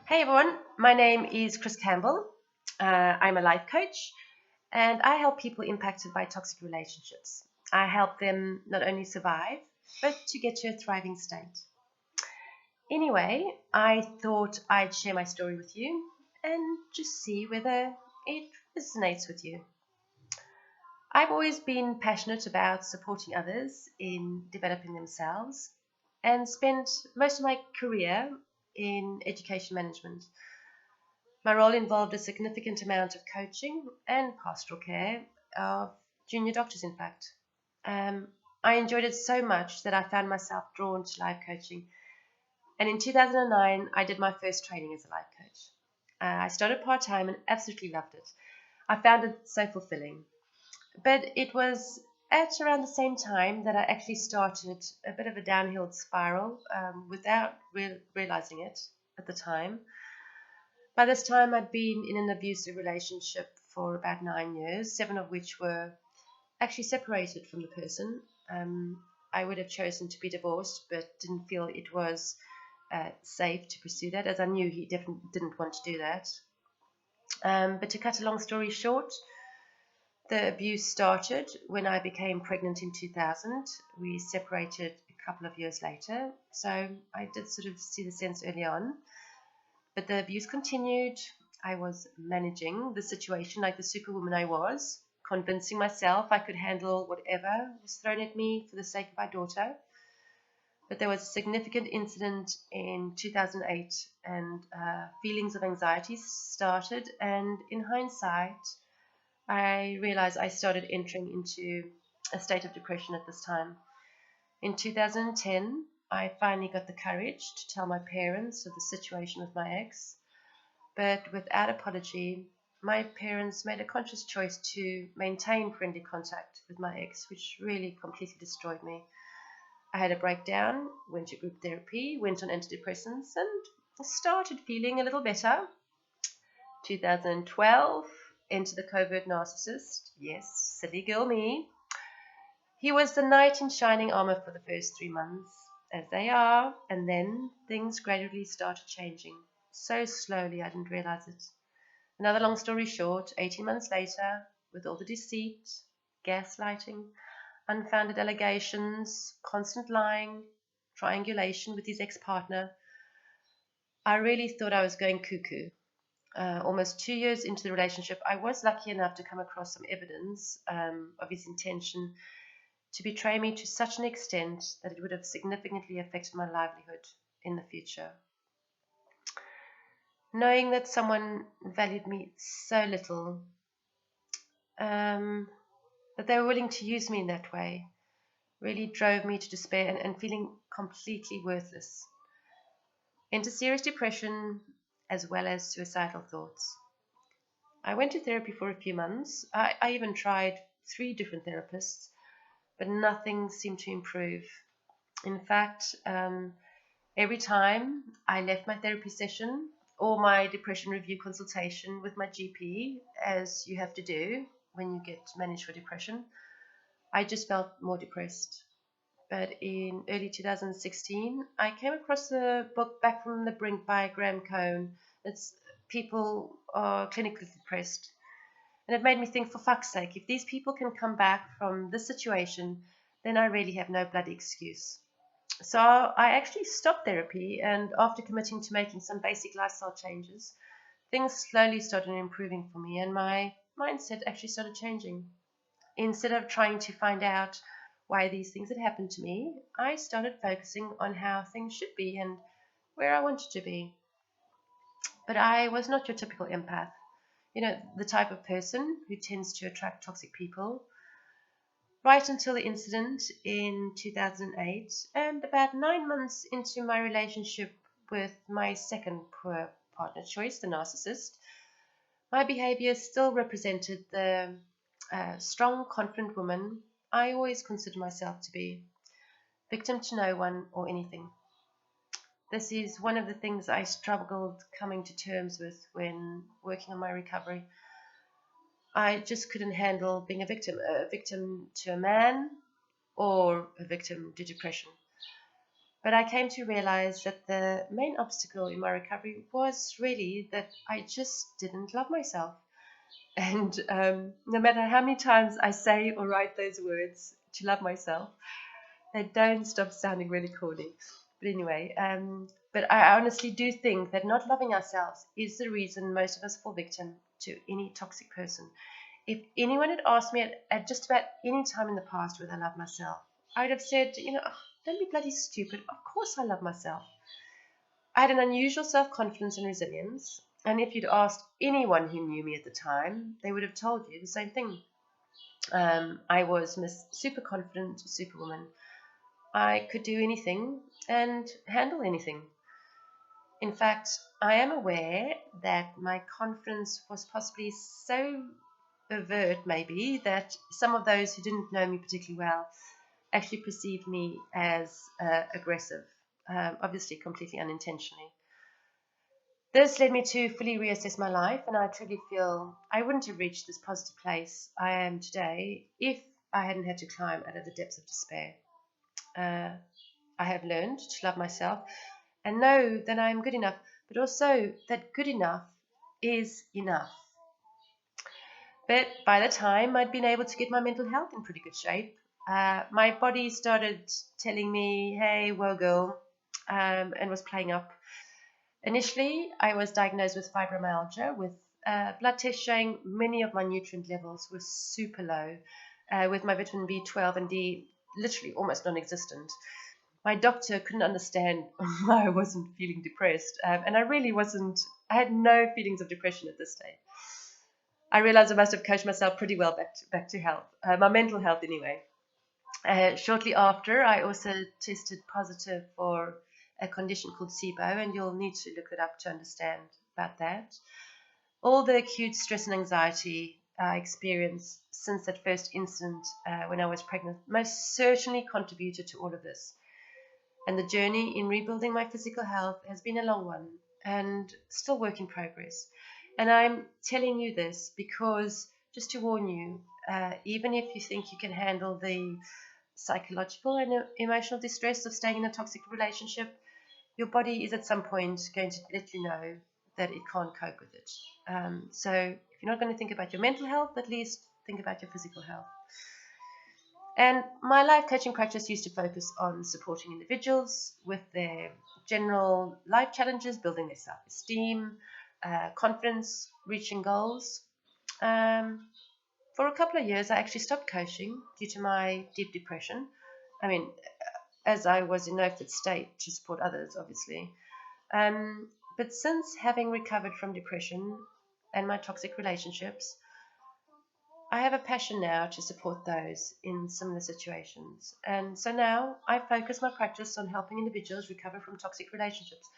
Hey everyone, my name is Chris Campbell. I'm a life coach and I help people impacted by toxic relationships. I help them not only survive, but to get to a thriving state. Anyway, I thought I'd share my story with you and just see whether it resonates with you. I've always been passionate about supporting others in developing themselves and spent most of my career in education management. My role involved a significant amount of coaching and pastoral care of junior doctors, in fact. Um, I enjoyed it so much that I found myself drawn to life coaching. And in 2009, I did my first training as a life coach. I started part time and absolutely loved it. I found it so fulfilling. But it was at around the same time that I actually started a bit of a downhill spiral without realizing it at the time. By this time, I'd been in an abusive relationship for about 9 years, seven of which were actually separated from the person. I would have chosen to be divorced, but didn't feel it was safe to pursue that, as I knew he definitely didn't want to do that. But to cut a long story short, the abuse started when I became pregnant in 2000. We separated a couple of years later, so I did sort of see the sense early on. But the abuse continued. I was managing the situation like the superwoman I was, convincing myself I could handle whatever was thrown at me for the sake of my daughter. But there was a significant incident in 2008, and feelings of anxiety started. And in hindsight, I realized I started entering into a state of depression at this time. In 2010, I finally got the courage to tell my parents of the situation with my ex. But without apology, my parents made a conscious choice to maintain friendly contact with my ex, which really completely destroyed me. I had a breakdown, went to group therapy, went on antidepressants, and started feeling a little better. 2012, enter the covert narcissist. Yes, silly girl me. He was the knight in shining armor for the first 3 months, as they are, and then things gradually started changing. So slowly I didn't realize it. Another long story short, 18 months later, with all the deceit, gaslighting, unfounded allegations, constant lying, triangulation with his ex partner, I really thought I was going cuckoo. Almost 2 years into the relationship, I was lucky enough to come across some evidence of his intention to betray me to such an extent that it would have significantly affected my livelihood in the future. Knowing that someone valued me so little, um, that they were willing to use me in that way, really drove me to despair and feeling completely worthless, into serious depression as well as suicidal thoughts. I went to therapy for a few months. I even tried 3 different therapists, but nothing seemed to improve. In fact, every time I left my therapy session or my depression review consultation with my GP, as you have to do when you get managed for depression, I just felt more depressed. But in early 2016, I came across a book, Back from the Brink by Graham Cohn. It's People Are Clinically Depressed. And it made me think, for fuck's sake, if these people can come back from this situation, then I really have no bloody excuse. So I actually stopped therapy, and after committing to making some basic lifestyle changes, things slowly started improving for me, and my mindset actually started changing. Instead of trying to find out why these things had happened to me, I started focusing on how things should be and where I wanted to be. But I was not your typical empath. You know, the type of person who tends to attract toxic people. Right until the incident in 2008, and about 9 months into my relationship with my second poor partner choice, the narcissist, my behavior still represented the strong, confident woman I always considered myself to be, victim to no one or anything. This is one of the things I struggled coming to terms with when working on my recovery. I just couldn't handle being a victim to a man or a victim to depression. But I came to realize that the main obstacle in my recovery was really that I just didn't love myself. And no matter how many times I say or write those words to love myself, they don't stop sounding really corny. But anyway, but I honestly do think that not loving ourselves is the reason most of us fall victim to any toxic person. If anyone had asked me at just about any time in the past whether I love myself, I would have said, "Oh, don't be bloody stupid. Of course I love myself." I had an unusual self-confidence and resilience. And if you'd asked anyone who knew me at the time, they would have told you the same thing. I was Miss Super Confident Superwoman. I could do anything and handle anything. In fact, I am aware that my confidence was possibly so overt, maybe, that some of those who didn't know me particularly well actually perceived me as aggressive, obviously completely unintentionally. This led me to fully reassess my life, and I truly feel I wouldn't have reached this positive place I am today if I hadn't had to climb out of the depths of despair. Uh, I have learned to love myself and know that I am good enough, but also that good enough is enough. But by the time I'd been able to get my mental health in pretty good shape, my body started telling me, hey, whoa, girl, and was playing up. Initially, I was diagnosed with fibromyalgia, with blood tests showing many of my nutrient levels were super low, with my vitamin B12 and D literally almost non existent. My doctor couldn't understand why I wasn't feeling depressed, and I really wasn't. I had no feelings of depression at this stage. I realized I must have coached myself pretty well back to health, my mental health anyway. Shortly after, I also tested positive for a condition called SIBO, and you'll need to look it up to understand about that. All the acute stress and anxiety I experienced since that first incident when I was pregnant most certainly contributed to all of this. And the journey in rebuilding my physical health has been a long one and still work in progress. And I'm telling you this because, just to warn you, even if you think you can handle the psychological and emotional distress of staying in a toxic relationship, your body is at some point going to let you know that it can't cope with it. So if you're not going to think about your mental health, at least think about your physical health. And my life coaching practice used to focus on supporting individuals with their general life challenges, building their self-esteem, confidence, reaching goals. Um, for a couple of years, I actually stopped coaching due to my deep depression. I mean, as I was in no fit state to support others, obviously. But since having recovered from depression and my toxic relationships, I have a passion now to support those in similar situations. And so now I focus my practice on helping individuals recover from toxic relationships,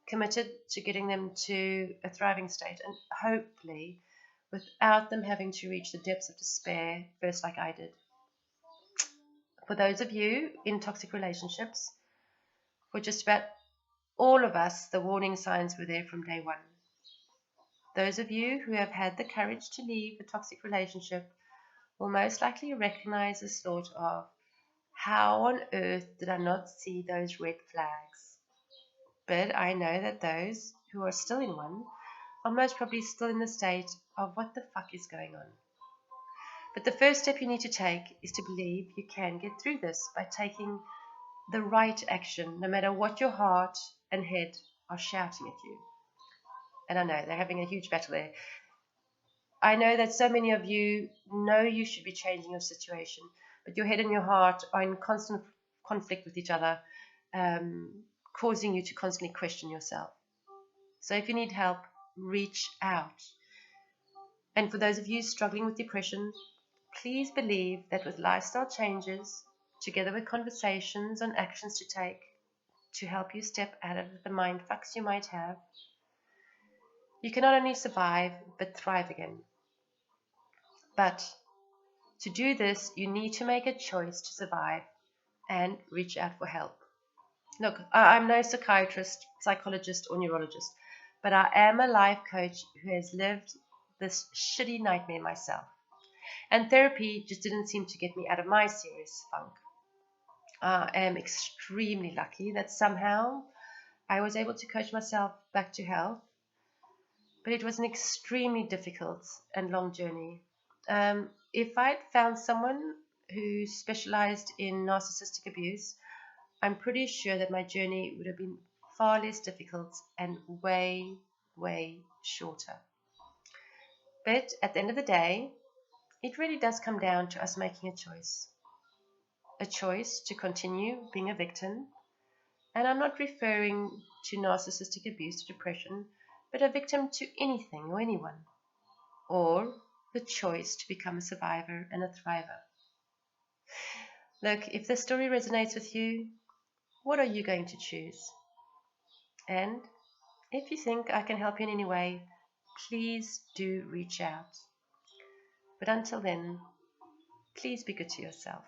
committed to getting them to a thriving state and hopefully without them having to reach the depths of despair first, like I did. For those of you in toxic relationships, for just about all of us, the warning signs were there from day one. Those of you who have had the courage to leave a toxic relationship will most likely recognize this thought of, how on earth did I not see those red flags? But I know that those who are still in one are most probably still in the state of what the fuck is going on. But the first step you need to take is to believe you can get through this by taking the right action, no matter what your heart and head are shouting at you. And I know they're having a huge battle there. I know that so many of you know you should be changing your situation, but your head and your heart are in constant conflict with each other, causing you to constantly question yourself. So if you need help, reach out. And for those of you struggling with depression, please believe that with lifestyle changes, together with conversations on actions to take to help you step out of the mind fucks you might have, you can not only survive but thrive again. But to do this, you need to make a choice to survive and reach out for help. Look, I'm no psychiatrist, psychologist, or neurologist, but I am a life coach who has lived this shitty nightmare myself. And therapy just didn't seem to get me out of my serious funk. I am extremely lucky that somehow I was able to coach myself back to health, but it was an extremely difficult and long journey. If I'd found someone who specialized in narcissistic abuse, I'm pretty sure that my journey would have been far less difficult and way, way shorter. But at the end of the day, it really does come down to us making a choice to continue being a victim. And I'm not referring to narcissistic abuse or depression, but a victim to anything or anyone, or the choice to become a survivor and a thriver. Look, if this story resonates with you, what are you going to choose? And if you think I can help you in any way, please do reach out. But until then, please be good to yourself.